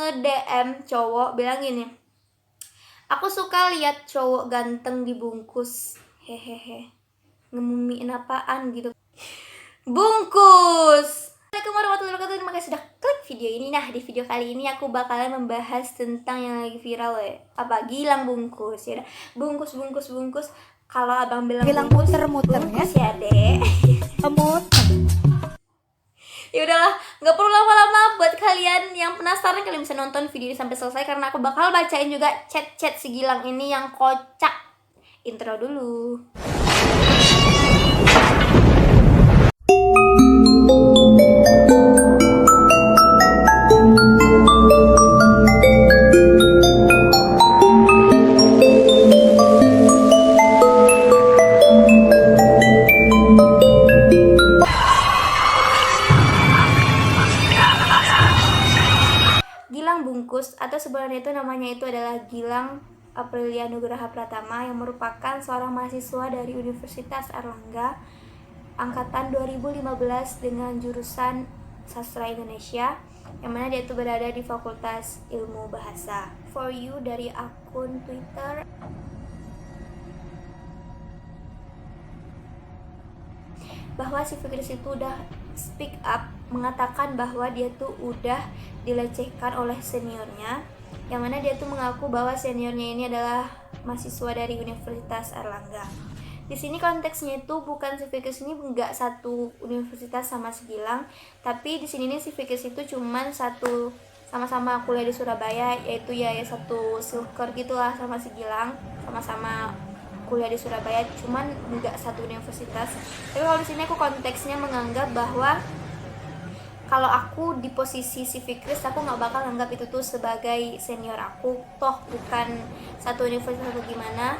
nge-DM cowok bilang gini, aku suka lihat cowok ganteng dibungkus, hehehe. Ngemumiin apaan gitu. Bungkus. Assalamualaikum warahmatullahi wabarakatuh. Terima kasih sudah klik video ini. Nah, di video kali ini aku bakalan membahas tentang yang lagi viral apa Gilang bungkus. Ya udah, bungkus. Kalau abang bilang Gilang bungkus, muter-muter bungkus ya, Dek. Ya udahlah, nggak perlu lama-lama. Buat kalian yang penasaran, kalian bisa nonton video ini sampai selesai karena aku bakal bacain juga chat-chat si Gilang ini yang kocak. Intro dulu. Gilang bungkus atau sebenarnya itu namanya itu adalah Gilang Aprilia Nugraha Pratama yang merupakan seorang mahasiswa dari Universitas Airlangga angkatan 2015 dengan jurusan Sastra Indonesia, yang mana dia itu berada di Fakultas Ilmu Bahasa. For you dari akun Twitter bahwa si Fikris itu udah speak up mengatakan bahwa dia tuh udah dilecehkan oleh seniornya, yang mana dia tuh mengaku bahwa seniornya ini adalah mahasiswa dari Universitas Airlangga. Di sini konteksnya itu bukan si Fikris ini nggak satu universitas sama si Gilang, tapi di sini nih si Fikris itu cuman satu sama-sama kuliah di Surabaya, yaitu ya satu silker gitulah sama si Gilang, sama-sama kuliah di Surabaya, cuman nggak satu universitas. Tapi kalau di sini aku konteksnya menganggap bahwa kalau aku di posisi si Fikris, aku nggak bakal anggap itu tuh sebagai senior aku, toh bukan satu universitas atau gimana,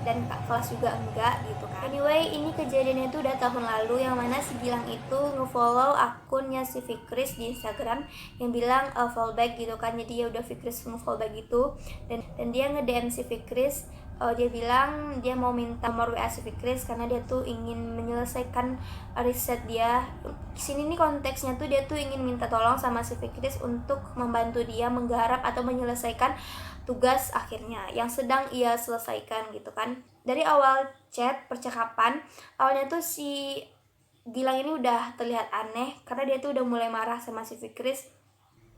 dan kelas juga enggak gitu kan. Anyway, ini kejadiannya itu udah tahun lalu, yang mana si Gilang itu nge-follow akunnya si Fikris di Instagram yang bilang follow back gitu kan. Jadi ya udah Fikris nge-follow back gitu, dan dia nge-DM si Fikris. Dia bilang dia mau minta nomor WA si Fikris karena dia tuh ingin menyelesaikan riset dia. Di sini nih konteksnya tuh dia tuh ingin minta tolong sama si Fikris untuk membantu dia menggarap atau menyelesaikan tugas akhirnya yang sedang ia selesaikan gitu kan. Dari awal chat percakapan, awalnya tuh si Gilang ini udah terlihat aneh karena dia tuh udah mulai marah sama si Fikris.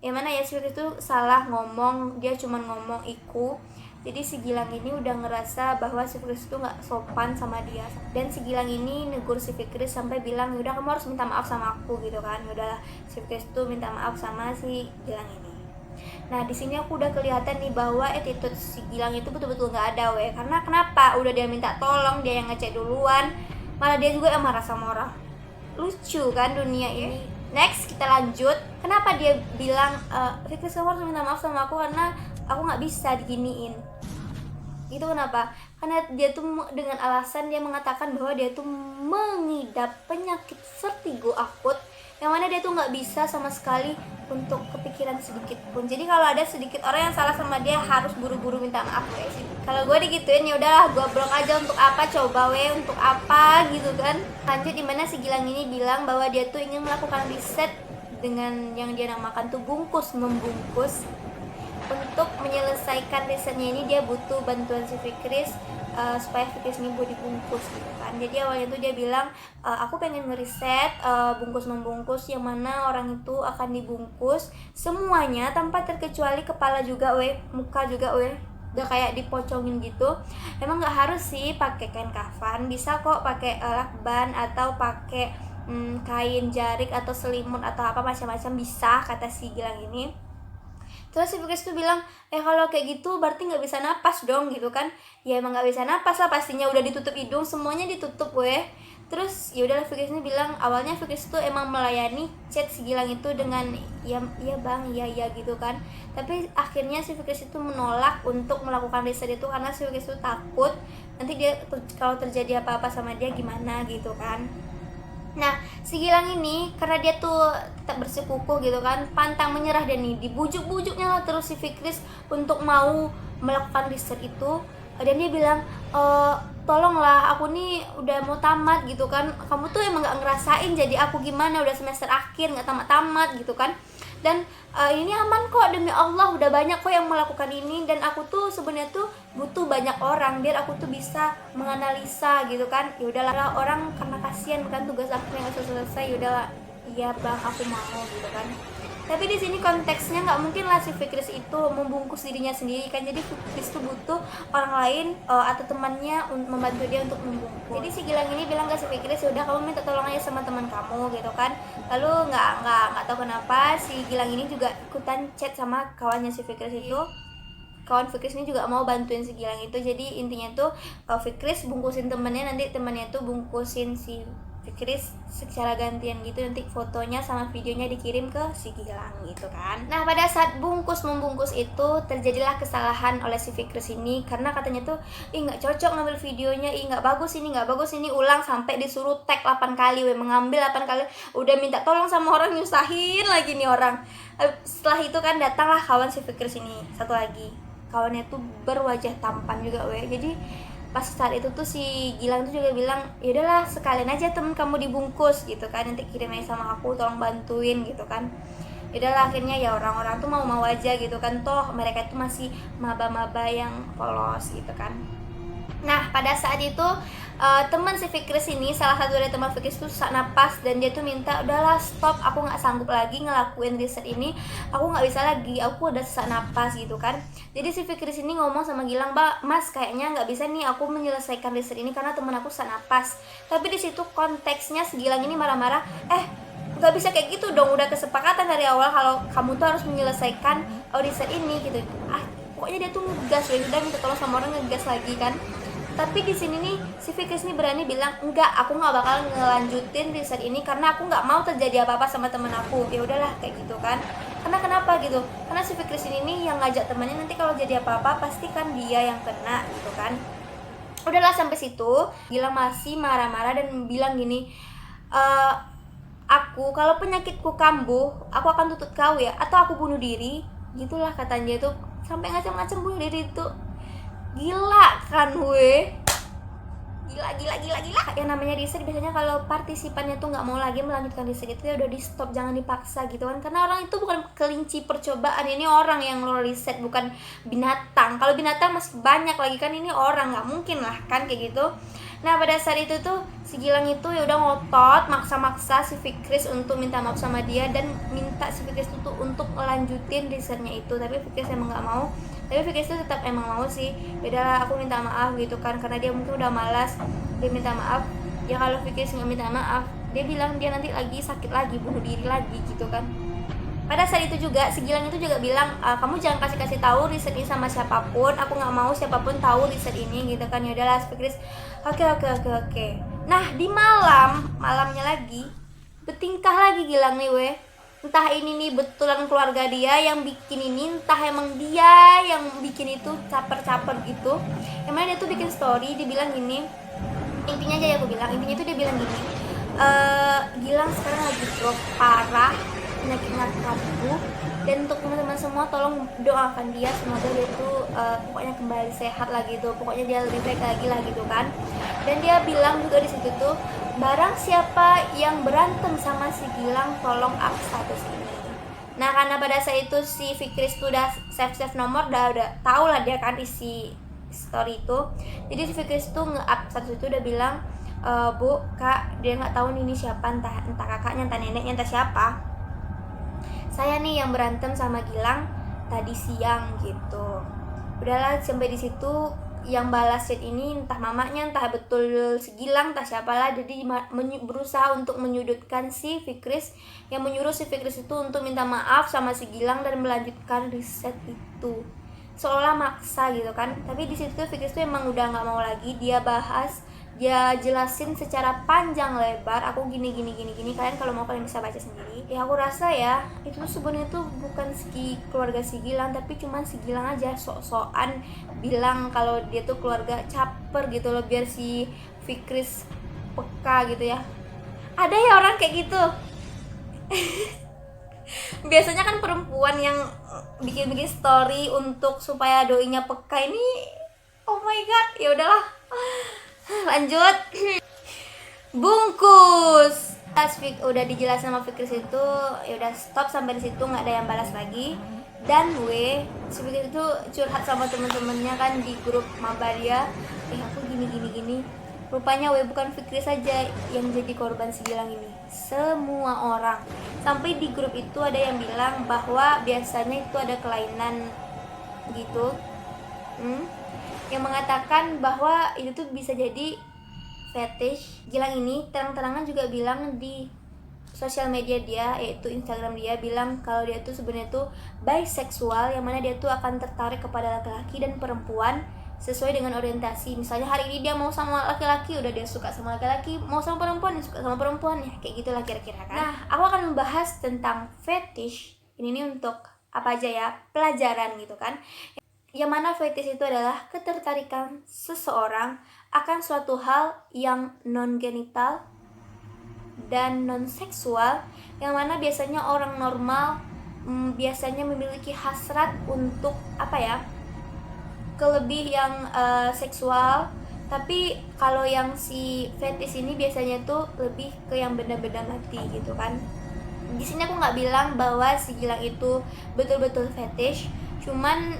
Yang mana ya si Fikris tuh salah ngomong, dia cuma ngomong iku. Jadi si Gilang ini udah ngerasa bahwa si Fikris itu gak sopan sama dia, dan si Gilang ini negur si Fikris sampai bilang yaudah kamu harus minta maaf sama aku gitu kan. Yaudahlah, si Fikris itu minta maaf sama si Gilang ini. Nah di sini aku udah kelihatan nih bahwa attitude si Gilang itu betul-betul nggak ada karena kenapa? Udah dia minta tolong, dia yang ngecek duluan, malah dia juga yang marah sama orang. Lucu kan dunia ini. Next kita lanjut. Kenapa dia bilang Fikris kamu harus minta maaf sama aku karena aku nggak bisa diginiin. Itu kenapa? Karena dia tuh dengan alasan dia mengatakan bahwa dia tuh mengidap penyakit vertigo akut, yang mana dia tuh nggak bisa sama sekali untuk kepikiran sedikit pun. Jadi kalau ada sedikit orang yang salah sama dia harus buru-buru minta maaf sih. Kalau gue digituin ya udahlah gue blok aja, untuk apa coba untuk apa gitu kan. Lanjut dimana si Gilang ini bilang bahwa dia tuh ingin melakukan riset dengan yang dia namakan tuh bungkus membungkus. Untuk menyelesaikan risetnya ini dia butuh bantuan si Fikris supaya Fikris ini mau dibungkus gitu kan. Jadi awalnya tuh dia bilang aku pengen ngeriset bungkus membungkus, yang mana orang itu akan dibungkus semuanya tanpa terkecuali kepala juga muka juga udah kayak dipocongin gitu. Emang nggak harus sih pakai kain kafan, bisa kok pakai lakban atau pakai kain jarik atau selimut atau apa macam-macam bisa, kata si Gilang ini. Terus si Fikris tuh bilang, kalau kayak gitu berarti nggak bisa napas dong gitu kan. Ya emang nggak bisa napas lah pastinya, udah ditutup hidung, semuanya ditutup Terus ya udahlah Fikris ini bilang, awalnya Fikris tuh emang melayani chat si Gilang itu dengan ya bang, ya gitu kan. Tapi akhirnya si Fikris itu menolak untuk melakukan riset itu karena si Fikris itu takut nanti dia kalau terjadi apa-apa sama dia gimana gitu kan. Nah si Gilang ini karena dia tuh tetap bersikukuh gitu kan, pantang menyerah, dan nih dibujuk-bujuknya lah terus si Fikris untuk mau melakukan riset itu. Dan dia bilang tolonglah aku nih udah mau tamat gitu kan, kamu tuh emang gak ngerasain jadi aku gimana, udah semester akhir gak tamat-tamat gitu kan. dan ini aman kok, demi Allah udah banyak kok yang melakukan ini, dan aku tuh sebenarnya tuh butuh banyak orang biar aku tuh bisa menganalisa gitu kan. Ya udahlah, orang karena kasihan kan tugas aku yang nggak selesai, ya udahlah, iya bang aku mau gitu kan. Tapi di sini konteksnya nggak mungkin lah si Fikris itu membungkus dirinya sendiri kan, jadi Fikris tuh butuh orang lain atau temannya membantu dia untuk membungkus. Jadi si Gilang ini bilang ke si Fikris, udah kamu minta tolong aja sama teman kamu gitu kan. Lalu nggak tahu kenapa si Gilang ini juga ikutan chat sama kawannya si Fikris itu. Kawan Fikris ini juga mau bantuin si Gilang itu. Jadi intinya tuh Fikris bungkusin temennya, nanti temennya tuh bungkusin si Fikris secara gantian gitu, nanti fotonya sama videonya dikirim ke si Gilang gitu kan. Nah pada saat membungkus itu terjadilah kesalahan oleh si Fikris ini, karena katanya tuh nggak cocok ngambil videonya, nggak bagus ini, ulang sampai disuruh tag 8 kali, mengambil 8 kali, udah minta tolong sama orang, nyusahin lagi nih orang. Setelah itu kan datanglah kawan si Fikris ini satu lagi, kawannya tuh berwajah tampan juga jadi pas saat itu tuh si Gilang tuh juga bilang, ya udahlah sekalian aja temen kamu dibungkus gitu kan, nanti kirim aja sama aku, tolong bantuin gitu kan. Ya udahlah, akhirnya ya orang-orang tuh mau aja gitu kan, toh mereka itu masih maba-maba yang polos gitu kan. Nah pada saat itu teman si Fikris ini, salah satu dari teman Fikris itu sesak napas, dan dia tuh minta, udahlah stop, aku nggak sanggup lagi ngelakuin riset ini, aku nggak bisa lagi, aku udah sesak napas gitu kan. Jadi si Fikris ini ngomong sama Gilang, mas kayaknya nggak bisa nih aku menyelesaikan riset ini karena teman aku sesak napas. Tapi di situ konteksnya si Gilang ini marah-marah, nggak bisa kayak gitu dong, udah kesepakatan dari awal kalau kamu tuh harus menyelesaikan riset ini gitu. Pokoknya dia tuh ngegas, udah minta tolong sama orang, ngegas lagi kan. Tapi di sini nih si Fikris nih berani bilang, enggak, aku nggak bakal ngelanjutin riset ini karena aku nggak mau terjadi apa-apa sama temen aku. Ya udahlah kayak gitu kan. Karena kenapa gitu? Karena si Fikris ini nih yang ngajak temannya, nanti kalau jadi apa-apa pasti kan dia yang kena gitu kan. Udahlah sampai situ, Gilang masih marah-marah dan bilang gini, aku kalau penyakitku kambuh, aku akan tuntut kau ya, atau aku bunuh diri. Gitulah katanya tuh, sampai ngacam-ngacam bunuh diri tuh. Gila kan gila. Yang namanya riset biasanya kalau partisipannya tuh nggak mau lagi melanjutkan riset itu ya udah di stop, jangan dipaksa gitu kan, karena orang itu bukan kelinci percobaan, ini orang yang lo riset, bukan binatang. Kalau binatang masih banyak lagi kan, ini orang, nggak mungkin lah kan kayak gitu. Nah pada saat itu tuh si Gilang itu ya udah ngotot, maksa-maksa si Fikris untuk minta maaf sama dia, dan minta si Fikris itu untuk melanjutin risetnya itu. Tapi Fikris emang nggak mau. Tapi Fikris itu tetap emang mau sih, udahlah aku minta maaf gitu kan, karena dia mungkin udah malas, dia minta maaf. Ya kalau Fikris nggak minta maaf, dia bilang dia nanti lagi sakit lagi, bunuh diri lagi gitu kan. Pada saat itu juga si Gilang itu juga bilang, kamu jangan kasih tahu riset ini sama siapapun, aku nggak mau siapapun tahu riset ini gitu kan. Ya udahlah Fikris, oke. Nah di malamnya lagi bertingkah lagi Gilang nih entah ini nih betulan keluarga dia yang bikin ini, entah emang dia yang bikin itu caper-caper gitu. Emang dia tuh bikin story, dia bilang gini, intinya tuh dia bilang gini, Gilang sekarang lagi drop parah, penyakitnya kambuh, dan untuk teman-teman semua tolong doakan dia, semoga dia tuh pokoknya kembali sehat lagi tuh, pokoknya dia lebih baik lagi lah gitu kan. Dan dia bilang juga di situ tuh, barang siapa yang berantem sama si Gilang tolong up status ini. Nah karena pada saat itu si Fikris tuh udah save nomor, udah tahu lah dia kan isi story itu. Jadi si Fikris tuh nge-up status itu udah bilang, Bu, Kak, dia nggak tahu nih ini siapa, entah kakaknya, entah neneknya, entah siapa. Saya nih yang berantem sama Gilang tadi siang gitu. Udahlah sampai di situ, yang balas chat ini entah mamanya, entah betul si Gilang, entah siapalah. Jadi berusaha untuk menyudutkan si Fikris, yang menyuruh si Fikris itu untuk minta maaf sama si Gilang dan melanjutkan riset itu, seolah maksa gitu kan. Tapi di situ Fikris tuh emang udah nggak mau lagi, dia bahas, dia jelasin secara panjang lebar, aku gini, kalian kalau mau kalian bisa baca sendiri. Ya aku rasa ya itu tuh sebenarnya tuh bukan keluarga si Gilang, tapi cuman si Gilang aja sok-sokan bilang kalau dia tuh keluarga caper gitu loh, biar si Fikris peka gitu ya. Ada ya orang kayak gitu. Biasanya kan perempuan yang bikin story untuk supaya doinya peka, ini oh my god. Ya udahlah, lanjut. Bungkus Pas udah dijelasin sama Fikri situ, ya udah stop sampai di situ, nggak ada yang balas lagi. Dan si Fikri itu curhat sama temen-temennya kan di grup maba dia, aku gini. Rupanya bukan Fikri saja yang jadi korban si Gilang ini, semua orang. Sampai di grup itu ada yang bilang bahwa biasanya itu ada kelainan gitu, yang mengatakan bahwa itu tuh bisa jadi fetish. Gilang ini terang-terangan juga bilang di sosial media dia, yaitu Instagram dia, bilang kalau dia tuh sebenarnya tuh bisexual, yang mana dia tuh akan tertarik kepada laki-laki dan perempuan sesuai dengan orientasi. Misalnya hari ini dia mau sama laki-laki, udah dia suka sama laki-laki, mau sama perempuan, dia suka sama perempuan, ya kayak gitulah kira-kira kan. Nah, aku akan membahas tentang fetish ini nih untuk apa aja ya, pelajaran gitu kan. Yang mana fetish itu adalah ketertarikan seseorang akan suatu hal yang non-genital dan non-seksual, yang mana biasanya orang normal biasanya memiliki hasrat untuk kelebih yang seksual. Tapi kalau yang si fetish ini biasanya tuh lebih ke yang benda-benda mati gitu kan. Di sini aku nggak bilang bahwa si Gilang itu betul-betul fetish, cuman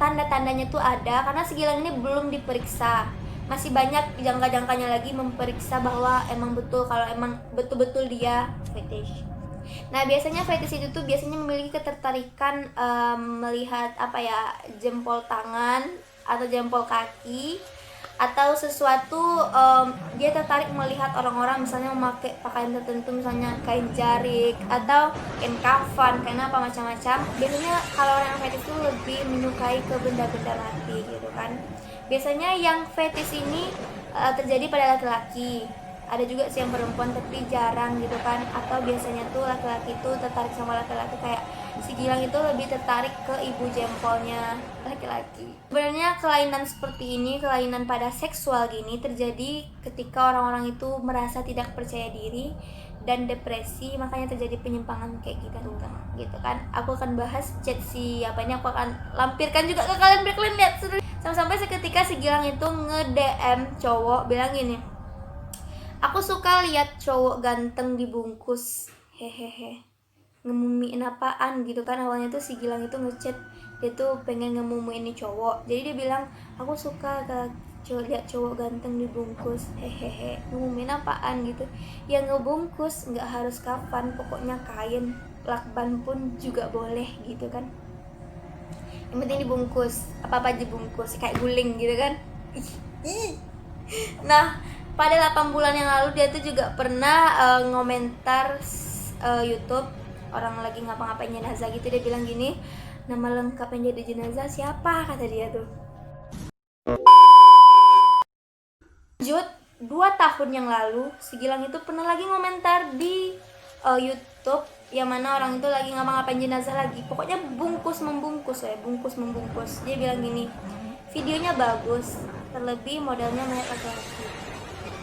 tanda-tandanya tuh ada, karena si Gilang ini belum diperiksa. Masih banyak jangka-jangkanya lagi memperiksa bahwa emang betul, kalau emang betul-betul dia fetish. Nah, biasanya fetish itu tuh biasanya memiliki ketertarikan melihat jempol tangan atau jempol kaki, atau sesuatu, dia tertarik melihat orang-orang misalnya memakai pakaian tertentu, misalnya kain jarik atau kain kafan, kain apa macam-macam. Biasanya kalau orang yang fetish itu lebih menyukai ke benda-benda mati gitu kan. Biasanya yang fetish ini terjadi pada laki-laki, ada juga sih yang perempuan tapi jarang gitu kan. Atau biasanya tuh laki-laki tuh tertarik sama laki-laki, kayak si Gilang itu lebih tertarik ke ibu jempolnya laki-laki. Sebenarnya kelainan seperti ini, kelainan pada seksual gini, terjadi ketika orang-orang itu merasa tidak percaya diri dan depresi, makanya terjadi penyimpangan kayak gitu kan. Aku akan bahas chat aku akan lampirkan juga ke kalian biar kalian lihat. Sampai seketika si Gilang itu nge-DM cowok bilang gini, aku suka lihat cowok ganteng dibungkus, hehehe. Ngemumiin apaan gitu kan. Awalnya tuh si Gilang itu ngechat, dia tuh pengen ngemumiin ini cowok. Jadi dia bilang, aku suka lihat cowok ganteng dibungkus, hehehe. Ngemumiin apaan gitu. Ya ngebungkus, nggak harus kafan, pokoknya kain, lakban pun juga boleh gitu kan. Yang penting dibungkus, apa-apa dibungkus, kayak guling gitu kan. Nah, pada 8 bulan yang lalu dia tuh juga pernah ngomentar YouTube orang lagi ngapa-ngapain jenazah gitu. Dia bilang gini, nama lengkap yang jadi jenazah siapa, kata dia tuh. Lanjut, 2 tahun yang lalu si Gilang itu pernah lagi ngomentar di YouTube, yang mana orang itu lagi ngapa-ngapain jenazah lagi, pokoknya bungkus membungkus. Dia bilang gini, videonya bagus, terlebih modelnya mayat laki-laki.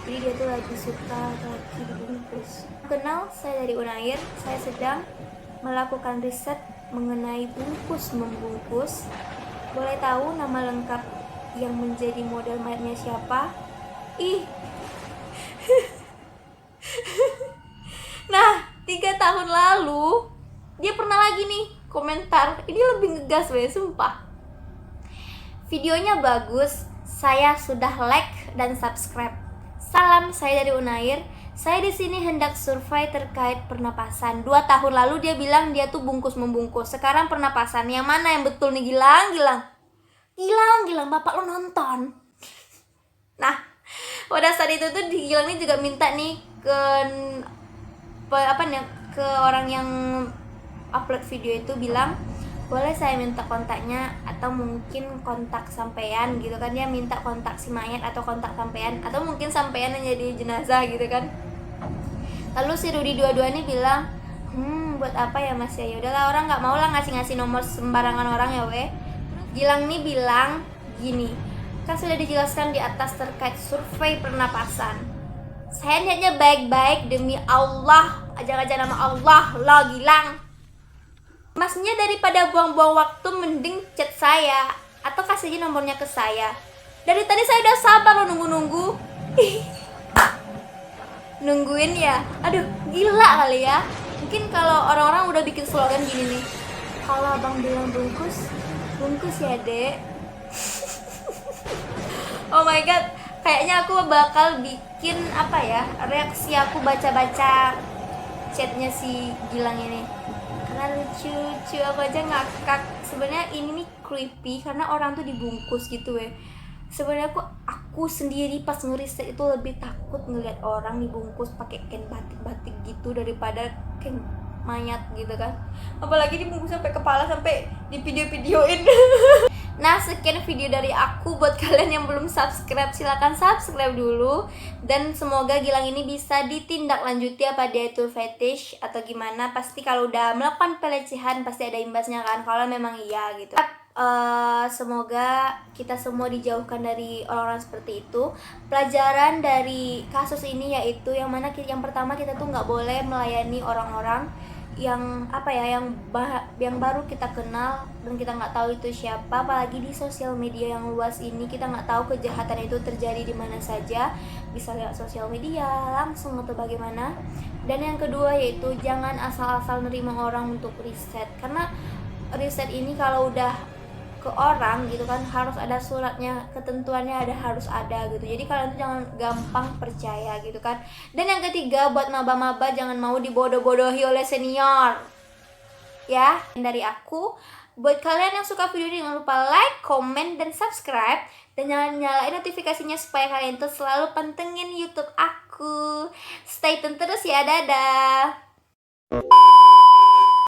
Jadi dia tuh lagi suka laki dibungkus. Kenal, saya dari Unair, saya sedang melakukan riset mengenai bungkus membungkus. Boleh tahu nama lengkap yang menjadi model mayatnya siapa? Nah, 3 tahun lalu dia pernah lagi nih komentar, ini lebih ngegas sumpah. Videonya bagus, saya sudah like dan subscribe. Salam, saya dari Unair. Saya di sini hendak survei terkait pernapasan. 2 tahun lalu dia bilang dia tuh bungkus membungkus. Sekarang pernapasan, yang mana yang betul nih Gilang? Gilang, bapak lo nonton. Nah, pada saat itu tuh Gilang ini juga minta nih ke orang yang upload video itu, bilang boleh saya minta kontaknya atau mungkin kontak sampean gitu kan. Dia minta kontak si mayat atau kontak sampean, atau mungkin sampean yang jadi jenazah gitu kan. Lalu si Rudi dua-dua ini bilang, buat apa ya mas ya, yaudahlah, orang nggak mau lah ngasih nomor sembarangan orang ya weh. Gilang nih bilang gini, kan sudah dijelaskan di atas terkait survei pernapasan. Saya niatnya baik-baik, demi Allah, aja nama Allah lo Gilang. Masnya daripada buang-buang waktu, mending chat saya atau kasih aja nomornya ke saya. Dari tadi saya udah sabar lo nunggu-nunggu. nungguin ya. Aduh, gila kali ya. Mungkin kalau orang-orang udah bikin slogan gini nih, kalau abang bilang bungkus, bungkus ya dek. Oh my god, kayaknya aku bakal bikin apa ya, reaksi aku baca-baca chatnya si Gilang ini, karena lucu aku aja ngakak. Sebenarnya ini nih creepy karena orang tuh dibungkus gitu ya. Sebenarnya aku sendiri pas ngeriset itu lebih takut ngeliat orang dibungkus pakai kain batik-batik gitu daripada kain mayat gitu kan, apalagi dibungkus sampai kepala, sampai di video-videoin. Nah, sekian video dari aku. Buat kalian yang belum subscribe, silahkan subscribe dulu. Dan semoga Gilang ini bisa ditindaklanjuti apa dia itu fetish atau gimana. Pasti kalau udah melakukan pelecehan pasti ada imbasnya kan, kalau memang iya gitu. Semoga kita semua dijauhkan dari orang-orang seperti itu. Pelajaran dari kasus ini yaitu yang pertama, kita tuh nggak boleh melayani orang-orang yang apa ya, yang baru kita kenal dan kita nggak tahu itu siapa. Apalagi di sosial media yang luas ini, kita nggak tahu kejahatan itu terjadi di mana saja, bisa lewat sosial media langsung atau bagaimana. Dan yang kedua yaitu jangan asal-asal nerima orang untuk riset, karena riset ini kalau udah ke orang gitu kan harus ada suratnya, ketentuannya harus ada gitu. Jadi kalian tuh jangan gampang percaya gitu kan. Dan yang ketiga, buat maba-maba jangan mau dibodoh-bodohi oleh senior ya. Dari aku, buat kalian yang suka video ini jangan lupa like, comment, dan subscribe, dan jangan nyalain notifikasinya supaya kalian tuh selalu pantengin YouTube aku. Stay tune terus ya, dadah.